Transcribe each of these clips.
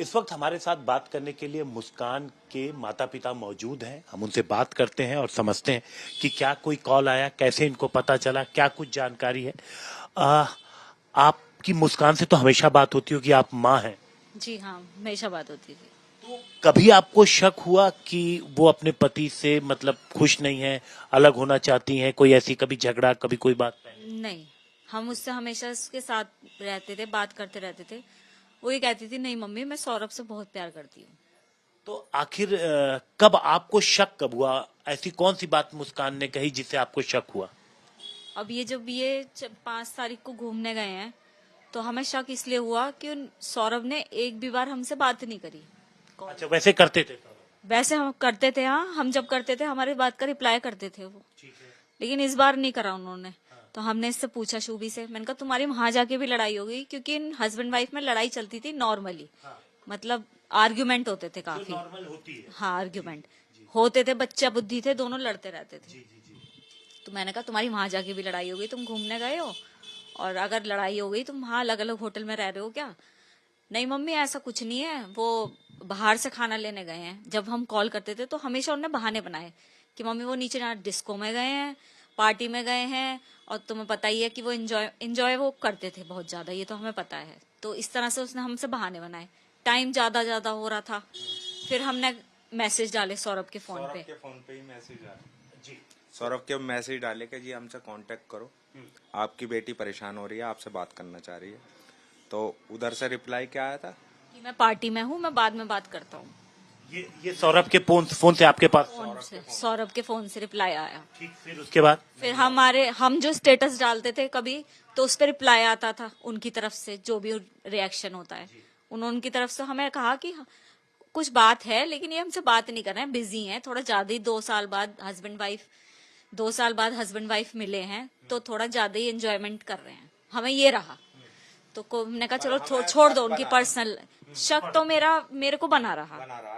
इस वक्त हमारे साथ बात करने के लिए मुस्कान के माता पिता मौजूद हैं। हम उनसे बात करते हैं और समझते हैं कि क्या कोई कॉल आया, कैसे इनको पता चला, क्या कुछ जानकारी है। आ, आपकी मुस्कान से तो हमेशा बात होती होगी, आप माँ हैं। जी हाँ, हमेशा बात होती थी। तो कभी आपको शक हुआ कि वो अपने पति से मतलब खुश नहीं है, अलग होना चाहती हैं? कोई ऐसी कभी झगड़ा, कभी कोई बात? नहीं, हम उससे हमेशा उसके साथ रहते थे, बात करते रहते थे। वो ये कहती थी, नहीं मम्मी, मैं सौरभ से बहुत प्यार करती हूँ। तो आखिर कब आपको शक कब हुआ? ऐसी कौन सी बात मुस्कान ने कही जिससे आपको शक हुआ? अब ये जब ये 5 तारीख को घूमने गए हैं, तो हमें शक इसलिए हुआ कि सौरभ ने एक भी बार हमसे बात नहीं करी। अच्छा, वैसे करते थे? वैसे हम करते थे, हाँ, हम जब करते थे हमारी बात का रिप्लाई करते थे वो। ठीक है। लेकिन इस बार नहीं करा उन्होंने। तो हमने इससे पूछा शुभी से, मैंने कहा तुम्हारी वहां जाके भी लड़ाई हो गई? क्योंकि इन हस्बैंड वाइफ में लड़ाई चलती थी नॉर्मली, मतलब आर्ग्यूमेंट होते थे काफी। नॉर्मल होती है। हाँ, आर्ग्यूमेंट होते थे, बच्चा बुद्धि थे, दोनों लड़ते रहते थे। तो मैंने कहा तुम्हारी वहां जाके भी लड़ाई हो गई, तुम घूमने गए हो और अगर लड़ाई हो गई तुम वहां अलग अलग होटल में रह रहे हो क्या? नहीं मम्मी, ऐसा कुछ नहीं है, वो बाहर से खाना लेने गए हैं। जब हम कॉल करते थे तो हमेशा उन्होंने बहाने बनाए कि मम्मी वो नीचे ना डिस्को में गए हैं, पार्टी में गए हैं, और तुम्हें पता ही है कि वो एंजॉय वो करते थे बहुत ज्यादा, ये तो हमें पता है। तो इस तरह से उसने हमसे बहाने बनाए। टाइम ज्यादा हो रहा था, फिर हमने मैसेज डाले सौरभ के फोन पे। ही मैसेज डाले जी, सौरभ के मैसेज डाले कि जी हमसे कांटेक्ट करो, आपकी बेटी परेशान हो रही है, आपसे बात करना चाह रही है। तो उधर से रिप्लाई क्या आया था कि मैं पार्टी में हूँ, मैं बाद में बात करता हूँ। ये सौरभ के फोन से आपके पास? सौरभ के फोन से रिप्लाई आया। ठीक, फिर उसके बाद? फिर हम जो स्टेटस डालते थे कभी, तो उस पर रिप्लाई आता था उनकी तरफ से, जो भी रिएक्शन होता है। उन्होंने उनकी तरफ से हमें कहा कि कुछ बात है, लेकिन ये हमसे बात नहीं कर रहे हैं, बिजी हैं थोड़ा ज्यादा ही। 2 साल बाद हस्बैंड वाइफ मिले हैं, तो थोड़ा ज्यादा ही एंजॉयमेंट कर रहे हैं, हमें ये रहा। तो हमने कहा चलो छोड़ दो उनकी पर्सनल। शक तो मेरे को बना रहा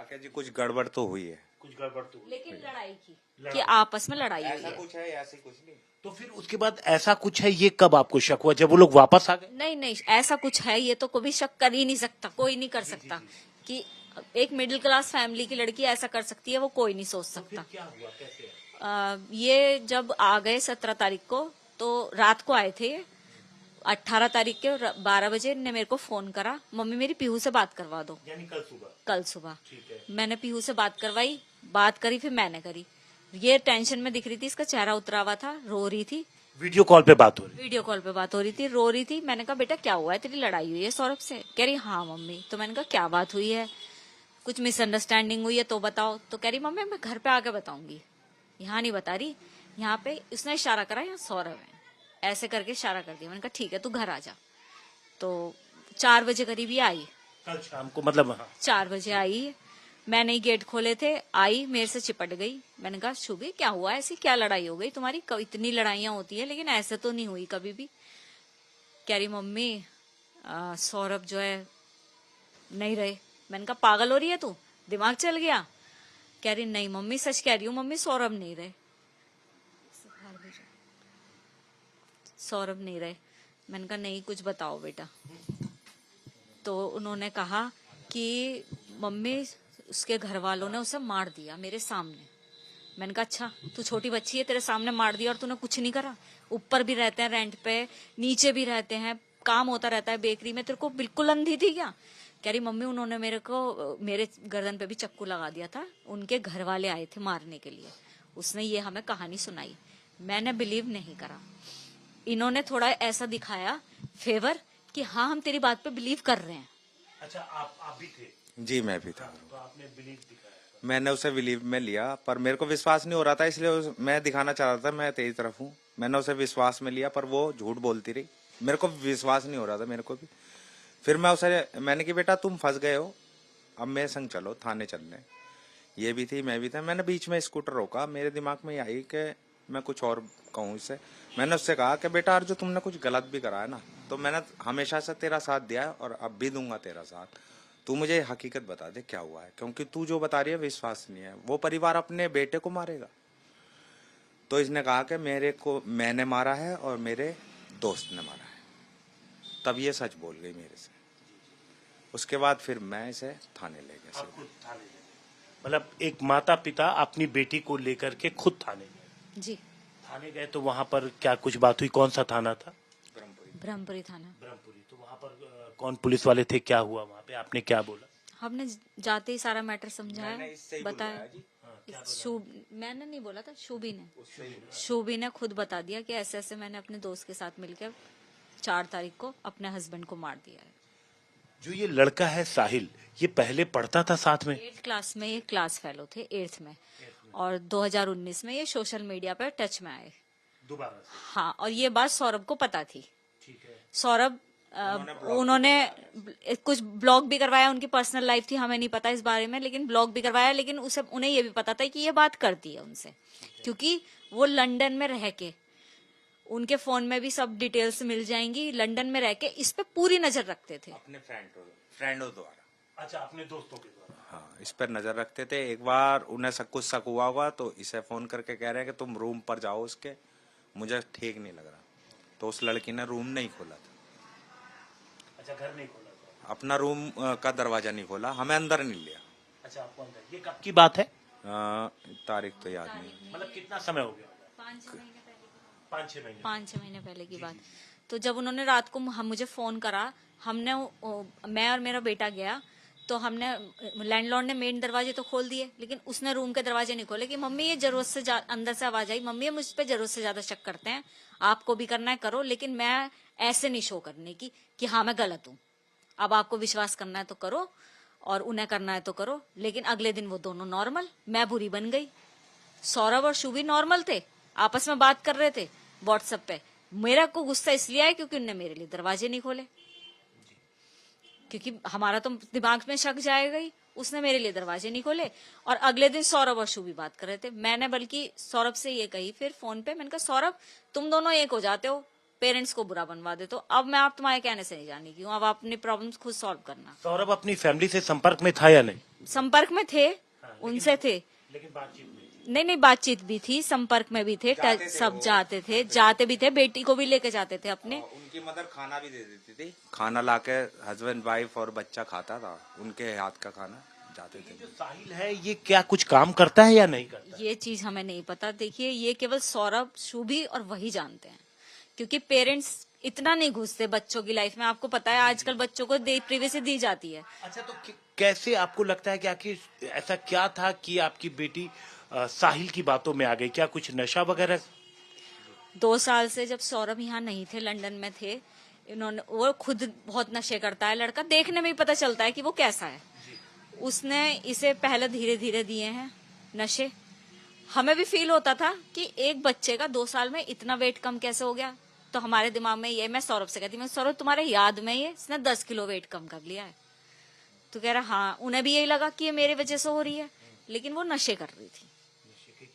कि जी कुछ गड़बड़ तो हुई है, लेकिन लड़ाई की कि आपस में लड़ाई हुई है। कुछ है, ऐसे कुछ नहीं। तो फिर उसके बाद ऐसा कुछ है, ये कब आपको शक हुआ? जब वो लोग वापस आ गए? नहीं, ऐसा कुछ है, ये तो कभी शक कर ही नहीं सकता, कोई नहीं कर सकता कि एक मिडिल क्लास फैमिली की लड़की ऐसा कर सकती है, वो कोई नहीं सोच सकता। तो क्या हुआ, कैसे? ये जब आ गए 17 तारीख को, तो रात को आए थे। 18 तारीख के 12 बजे ने मेरे को फोन करा, मम्मी मेरी पीहू से बात करवा दो। यानी कल सुबह ठीक है। मैंने पीहू से बात करवाई, बात करी, फिर मैंने करी। ये टेंशन में दिख रही थी, इसका चेहरा उतरा हुआ था, रो रही थी। वीडियो कॉल पे बात हो रही थी, रो रही थी। मैंने कहा बेटा क्या हुआ है, तेरी लड़ाई हुई है सौरभ से? कह रही हाँ मम्मी। तो मैंने कहा क्या बात हुई है, कुछ मिसअंडरस्टैंडिंग हुई है तो बताओ। तो कह रही मम्मी मैं घर पे आके बताऊंगी, यहाँ नहीं बता रही। यहाँ पे उसने इशारा करा, यहाँ सौरभ है, ऐसे करके इशारा कर दिया। मैंने कहा ठीक है तू घर आ जा। तो 4 बजे करीब ही आई, कल शाम को, मतलब? हाँ। 4 बजे आई, मैंने ही गेट खोले थे, आई मेरे से चिपट गई। मैंने कहा शुभी क्या हुआ, ऐसी क्या लड़ाई हो गई तुम्हारी? इतनी लड़ाइयां होती है लेकिन ऐसे तो नहीं हुई कभी भी। कह रही मम्मी सौरभ जो है नहीं रहे। मैंने कहा पागल हो रही है तू, दिमाग चल गया? कह रही नहीं मम्मी सच कह रही हूँ मम्मी, सौरभ नहीं रहे, सौरभ नहीं रहे। मैंने कहा नहीं कुछ बताओ बेटा। तो उन्होंने कहा कि मम्मी उसके घर वालों ने उसे मार दिया मेरे सामने। मैंने कहा अच्छा, तू छोटी बच्ची है, तेरे सामने मार दिया और तूने कुछ नहीं करा? ऊपर भी रहते हैं रेंट पे, नीचे भी रहते हैं, काम होता रहता है बेकरी में, तेरे को बिल्कुल अंधी थी क्या? कह रही मम्मी उन्होंने मेरे गर्दन पे भी चक्कू लगा दिया था, उनके घर वाले आए थे मारने के लिए, उसने ये हमें कहानी सुनाई। मैंने बिलीव नहीं करा। इन्होंने थोड़ा ऐसा दिखाया फेवर कि हाँ हम तेरी बात पे बिलीव कर रहे हैं। अच्छा, आप भी थे? जी मैं भी था। तो आपने बिलीव दिखाया? मैंने उसे बिलीव में लिया, पर मेरे को विश्वास नहीं हो रहा था, इसलिए मैं दिखाना चाह रहा था मैं तेरी तरफ हूँ। मैंने उसे विश्वास में लिया, पर वो झूठ बोलती रही, मेरे को विश्वास नहीं हो रहा था मेरे को भी। फिर मैंने कि बेटा तुम फंस गए हो, अब मेरे संग चलो थाने चलने। ये भी थी, मैं भी था। मैंने बीच में स्कूटर रोका, मेरे दिमाग में आई कि मैं कुछ और कहूँ इससे। मैंने उससे कहा कि बेटा जो तुमने कुछ गलत भी करा है ना, तो मैंने हमेशा से तेरा साथ दिया है और अब भी दूंगा तेरा साथ। तू मुझे हकीकत बता दे क्या हुआ है, क्योंकि तू जो बता रही है विश्वास नहीं है। वो परिवार अपने बेटे को मारेगा? तो इसने कहा कि मैंने मारा है और मेरे दोस्त ने मारा है। तब ये सच बोल गई मेरे से। उसके बाद फिर मैं इसे थाने ले गया आप सीधे। खुद थाने गए? मतलब एक माता पिता अपनी बेटी को लेकर के खुद थाने गए। जी, थाने गए तो वहां पर क्या कुछ बात हुई? कौन सा थाना था? ब्रह्मपुरी थाना। ब्रह्मपुरी। तो वहां पर कौन पुलिस वाले थे? क्या हुआ वहां पे? आपने क्या बोला? हमने जाते ही सारा मैटर समझाया, मैंने इससे ही बताया। बुलवाया जी। शुभ, मैंने नहीं बोला था, शुभी ने खुद बता दिया कि ऐसे ऐसे मैंने अपने दोस्त के साथ मिलकर 4 तारीख को अपने हस्बैंड को मार दिया है। जो ये लड़का है साहिल, ये पहले पढ़ता था साथ में? 8th क्लास में ये क्लास फेलो थे, 8th में, और 2019 में ये सोशल मीडिया पर टच में आए। दोबारा से? हाँ, और ये बात सौरभ को पता थी। ठीक है। सौरभ उन्होंने कुछ ब्लॉग भी करवाया, उनकी पर्सनल लाइफ थी, हमें नहीं पता इस बारे में, लेकिन ब्लॉग भी करवाया। लेकिन उसे उन्हें ये भी पता था कि ये बात करती है उनसे, क्योंकि वो लंदन में रह के, उनके फोन में भी सब डिटेल्स मिल जाएंगी, लंदन में रह के इस पे पूरी नजर रखते थे। अपने फ्रेंडों द्वारा। अच्छा, अपने दोस्तों के द्वारा? हाँ, इस पर नजर रखते थे। एक बार उन्हें कुछ शक हुआ होगा तो इसे फोन करके कह रहे हैं कि तुम रूम पर जाओ उसके, मुझे ठीक नहीं लग रहा। तो उस लड़की ने रूम नहीं खोला था। अच्छा, घर नहीं खोला था? अपना रूम का दरवाजा नहीं खोला, हमें अंदर नहीं लिया। अच्छा, आपको अंदर? ये कब की बात है? तारीख तो याद नहीं। मतलब कितना समय हो गया? 5-6 महीने पहले, 5-6 महीने? 5-6 महीने पहले की बात। तो जब उन्होंने रात को हम मुझे फोन करा, हमने मैं और मेरा बेटा गया, तो हमने, लैंडलॉर्ड ने मेन दरवाजे तो खोल दिए, लेकिन उसने रूम के दरवाजे नहीं खोले कि मम्मी ये जरूरत से अंदर से आवाज आई, मम्मी ये मुझ पे जरूरत से ज्यादा शक करते हैं, आपको भी करना है करो, लेकिन मैं ऐसे नहीं शो करने की कि हाँ मैं गलत हूँ। अब आपको विश्वास करना है तो करो, और उन्हें करना है तो करो। लेकिन अगले दिन वो दोनों नॉर्मल, मैं बुरी बन गई। सौरभ और शुभी नॉर्मल थे, आपस में बात कर रहे थे व्हाट्सएप पे। मेरा को गुस्सा इसलिए आया क्योंकि उनने मेरे लिए दरवाजे नहीं खोले, क्योंकि हमारा तो दिमाग में शक जाएगा ही, उसने मेरे लिए दरवाजे नहीं खोले। और अगले दिन सौरभ और शुभी बात कर रहे थे। मैंने बल्कि सौरभ से ये कही फिर फोन पे, मैंने कहा सौरभ तुम दोनों एक हो जाते हो, पेरेंट्स को बुरा बनवा देते हो, अब मैं आप तुम्हारे कहने से नहीं जानी क्यों, अब आप अपनी प्रॉब्लम्स खुद सॉल्व करना। सौरभ अपनी फैमिली से संपर्क में था या नहीं? संपर्क में थे, उनसे थे, लेकिन बातचीत नहीं? नहीं बातचीत भी थी, संपर्क में भी थे, सब जाते थे, जाते भी थे, बेटी को भी लेके जाते थे अपने। उनकी मदर खाना भी दे देती थी, खाना लाके हस्बैंड वाइफ और बच्चा खाता था, उनके हाथ का खाना जाते थे। जो साहिल है ये क्या कुछ काम करता है या नहीं करता? ये चीज हमें नहीं पता। देखिए, ये केवल सौरभ, शुभी और वही जानते हैं, क्योंकि पेरेंट्स इतना नहीं घुसते बच्चों की लाइफ में। आपको पता है आजकल बच्चों को प्रिवेसी दी जाती है। अच्छा, तो कैसे आपको लगता है कि आखिर ऐसा क्या था कि आपकी बेटी साहिल की बातों में आ गई? क्या कुछ नशा वगैरह? 2 साल से जब सौरभ यहाँ नहीं थे, लंदन में थे, इन्होंने, वो खुद बहुत नशे करता है लड़का, देखने में ही पता चलता है कि वो कैसा है। उसने इसे पहले धीरे धीरे दिए हैं नशे। हमें भी फील होता था कि एक बच्चे का 2 साल में इतना वेट कम कैसे हो गया। तो हमारे दिमाग में ये, मैं सौरभ से कहती, मैं सौरभ तुम्हारे याद में ये इसने 10 किलो वेट कम कर लिया है। तो कह रहा हाँ, उन्हें भी यही लगा कि ये मेरी वजह से हो रही है, लेकिन वो नशे कर रही थी।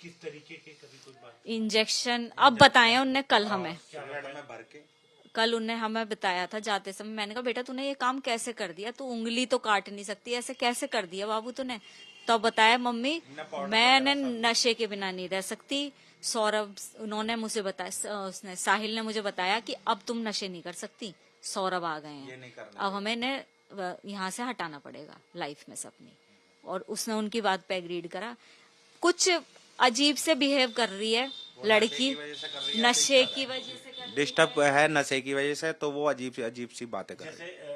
किस तरीके के? कभी कोई बात? इंजेक्शन अब बताए उनने कल हमें, में भर के कल उनने हमें बताया था जाते समय। मैंने कहा बेटा तूने ये काम कैसे कर दिया, तू उंगली तो काट नहीं सकती, ऐसे कैसे कर दिया बाबू तूने? तो बताया मम्मी मैंने नशे के बिना नहीं रह सकती। सौरभ, उन्होंने मुझे बताया, उसने साहिल ने मुझे बताया कि अब तुम नशे नहीं कर सकती, सौरभ आ गए हैं, अब हमें यहाँ से हटाना पड़ेगा लाइफ में से अपनी। और उसने उनकी बात पे एग्रीड करा। कुछ अजीब से बिहेव कर रही है लड़की, नशे की वजह से कर रही है। डिस्टर्ब है नशे की वजह से, तो वो अजीब सी बातें कर रही है।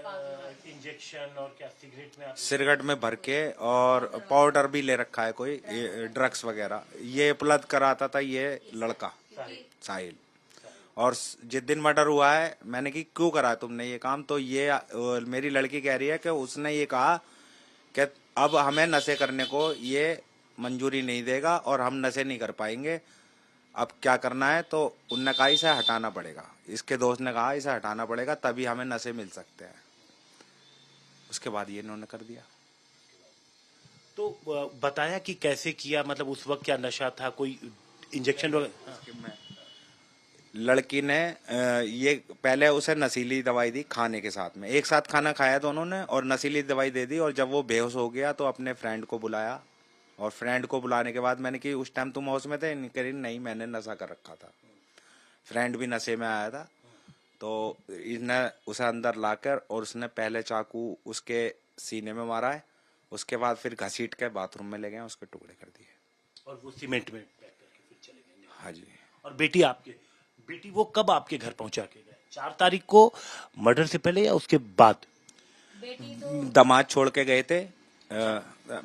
इंजेक्शन और क्या सिगरेट में? सिगरेट में भर के, और पाउडर भी ले रखा है कोई, ड्रग्स वगैरह ये उपलब्ध कराता था ये लड़का साहिल। और जिस दिन मर्डर हुआ है, मैंने कि क्यों करा तुमने ये काम, तो ये मेरी लड़की कह रही है कि उसने ये कहा कि अब हमें नशे करने को ये मंजूरी नहीं देगा और हम नशे नहीं कर पाएंगे, अब क्या करना है। तो उनने कहा इसे हटाना पड़ेगा, इसके दोस्त ने कहा इसे हटाना पड़ेगा तभी हमें नशे मिल सकते हैं। उसके बाद ये इन्होंने कर दिया। तो बताया कि कैसे किया? मतलब उस वक्त क्या नशा था? कोई इंजेक्शन वगैरह? लड़की ने ये पहले उसे नशीली दवाई दी खाने के साथ में, एक साथ खाना खाया दोनों ने और नशीली दवाई दे दी। और जब वो बेहोश हो गया तो अपने फ्रेंड को बुलाया, और फ्रेंड को बुलाने के बाद मैंने कि उस टाइम तुम होश में थे? नहीं, मैंने नशा कर रखा था, फ्रेंड भी नशे में आया था। तो इसने उसे अंदर लाकर और उसने पहले चाकू उसके सीने में मारा है, उसके बाद फिर घसीट के बाथरूम में ले गए, उसके टुकड़े कर दिए। और वो सीमेंट में पैक करके फिर चले गए। हाँ जी। और बेटी वो कब आपके घर पहुंचा के गए? 4 तारीख को मर्डर से पहले या उसके बाद? बेटी तो दामाद छोड़ के गए थे।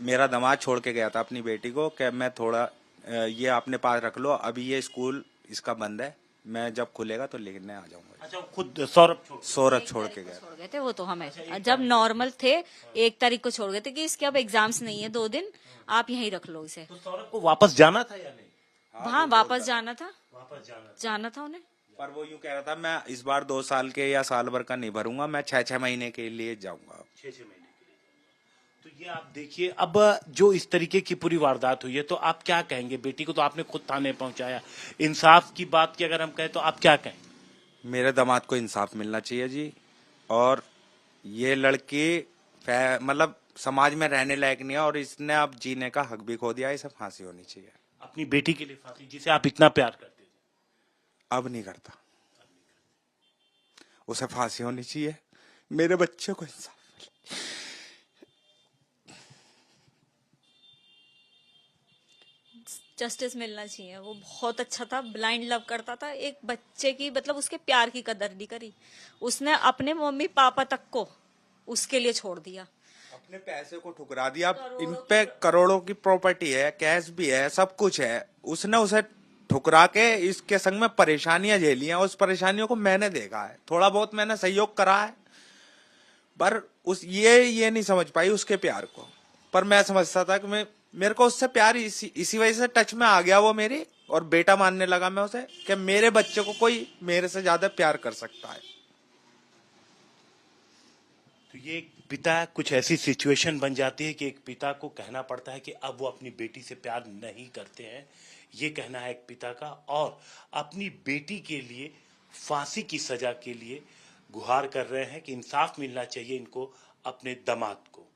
मेरा दामाद छोड़ के गया था अपनी बेटी को कि मैं थोड़ा ये अपने पास रख लो, अभी ये स्कूल इसका बंद है, मैं जब खुलेगा तो लेने आ जाऊंगा। अच्छा, वो खुद सौरभ छोड़ के गया। छोड़ गए थे वो तो हमें, जब नॉर्मल थे 1 तारीख को छोड़ गए थे कि इसके अब एग्जाम्स नहीं है 2 दिन, आप यहीं रख लो इसे। तो सौरभ को वापस जाना था या नहीं? हाँ वापस जाना था, वापस जाना था उन्हें। पर वो यूं कह रहा था मैं इस बार 2 साल के या साल भर का नहीं भरूंगा, मैं 6-6 महीने के लिए जाऊंगा। 6-6 महीने के लिए जाऊंगा। तो ये आप देखिए, अब जो इस तरीके की पूरी वारदात हुई है तो आप क्या कहेंगे? बेटी को तो आपने खुद थाने पहुंचाया, इंसाफ की बात की अगर हम कहें तो आप क्या कहेंगे? मेरे दामाद को इंसाफ मिलना चाहिए जी, और ये लड़की मतलब समाज में रहने लायक नहीं है और इसने अब जीने का हक भी खो दिया, इसे फांसी होनी चाहिए। अपनी बेटी के लिए फांसी, जिसे आप इतना प्यार करते थे? अब नहीं करता, उसे फांसी होनी चाहिए, मेरे बच्चे को इंसाफ मिले। जस्टिस मिलना चाहिए। वो बहुत अच्छा था, ब्लाइंड लव करता था एक बच्चे की, मतलब उसके प्यार की कदर नहीं करी उसने, अपने मम्मी पापा तक को उसके लिए छोड़ दिया, अपने पैसे को ठुकरा दिया। इन पे करोड़ों की प्रॉपर्टी है, कैश भी है, सब कुछ है, उसने उसे ठुकरा के इसके संग में परेशानियां झेली हैं। उस परेशानियों को मैंने देखा है, थोड़ा बहुत मैंने सहयोग करा है, पर उस ये नहीं समझ पाई उसके प्यार को। पर मैं समझता था कि मेरे को उससे प्यार इसी वजह से टच में आ गया वो मेरी, और बेटा मानने लगा मैं उसे कि मेरे बच्चे को कोई मेरे से ज्यादा प्यार कर सकता है। तो ये एक पिता, कुछ ऐसी सिचुएशन बन जाती है कि एक पिता को कहना पड़ता है कि अब वो अपनी बेटी से प्यार नहीं करते हैं, ये कहना है एक पिता का, और अपनी बेटी के लिए फांसी की सजा के लिए गुहार कर रहे हैं कि इंसाफ मिलना चाहिए इनको, अपने दामाद को।